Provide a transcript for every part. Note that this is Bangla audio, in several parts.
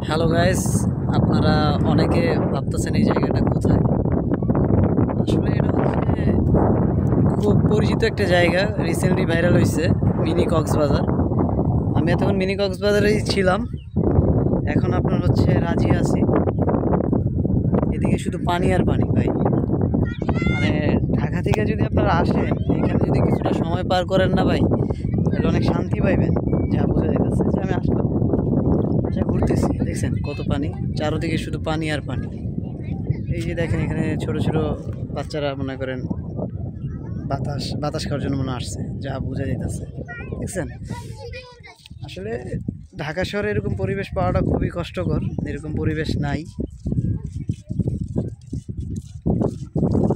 হ্যালো গাইস, আপনারা অনেকে ভাবতেছেন এই জায়গাটা কোথায়। আসলে এটা হচ্ছে খুব পরিচিত একটা জায়গা, রিসেন্টলি ভাইরাল হয়েছে, মিনি কক্সবাজার। আমি এতক্ষণ মিনি কক্সবাজারেই ছিলাম, এখন আপনার হচ্ছে রাজি আছি। এদিকে শুধু পানি আর পানি ভাই। মানে ঢাকা থেকে যদি আপনারা আসেন, এখানে যদি কিছুটা সময় পার করেন না ভাই, তাহলে অনেক শান্তি পাইবেন। যা বোঝা যাইতেছে যে আমি আসলাম, আচ্ছা ঘুরতেছি, দেখছেন কত পানি, চারোদিকে শুধু পানি আর পানি। এই যে দেখেন এখানে ছোট ছোট বাচ্চারা মনে করেন বাতাস বাতাস খাওয়ার জন্য মনে আসছে, যা বোঝা যাইতেছে, দেখছেন। আসলে ঢাকা শহরে এরকম পরিবেশ পাওয়াটা খুবই কষ্টকর, এরকম পরিবেশ নাই।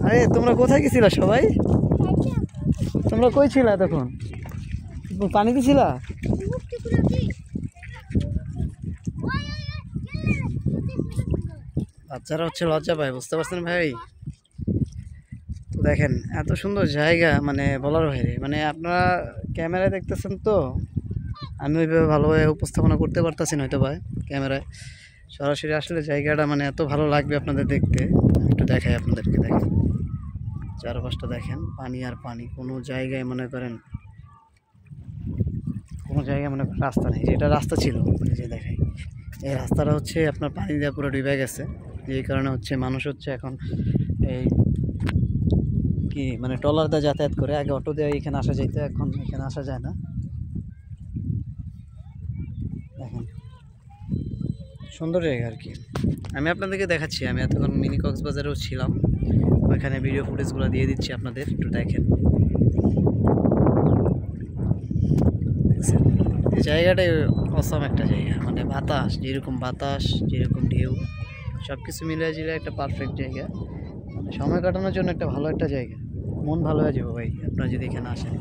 আরে তোমরা কোথায় গেছিলা সবাই? তোমরা কই ছিলা তখন? পানিতে ছিলা? বাচ্চারা হচ্ছে লজ্জা পায়, বুঝতে পারছেন ভাই। তো দেখেন এত সুন্দর জায়গা, মানে বলার বাইরে। মানে আপনারা ক্যামেরায় দেখতেছেন তো, আমি ওইভাবে ভালোভাবে উপস্থাপনা করতে পারতেছি না হয়তো ভাই ক্যামেরায়। সরাসরি আসলে জায়গাটা মানে এত ভালো লাগবে আপনাদের দেখতে। আমি একটু দেখাই আপনাদেরকে, দেখেন চারপাশটা দেখেন, পানি আর পানি। কোনো জায়গায় মনে করেন রাস্তা নেই, যেটা রাস্তা ছিল যে দেখাই, এই রাস্তাটা হচ্ছে আপনার পানি দিয়ে পুরো ডুবে গেছে। যেই কারণে হচ্ছে মানুষ হচ্ছে এখন এই কি মানে ট্রলার দিয়ে যাতায়াত করে। আগে অটো দিয়ে এখানে আসা যেত, এখন এখানে আসা যায় না। দেখেন সুন্দর জায়গা আর কি। আমি আপনাদেরকে দেখাচ্ছি, আমি এতক্ষণ মিনি কক্সবাজারেও ছিলাম, ওইখানে ভিডিও ফুটেজগুলো দিয়ে দিচ্ছি আপনাদের, একটু দেখেন। দেখছেন এই জায়গাটাই অসম একটা জায়গা, মানে বাতাস যেরকম ঢেউ, সব কিছু মিলে জিলে একটা পারফেক্ট জায়গা। মানে সময় কাটানোর জন্য একটা ভালো একটা জায়গা, মন ভালো হয়ে যাবে ভাই আপনারা যদি এখানে আসেন।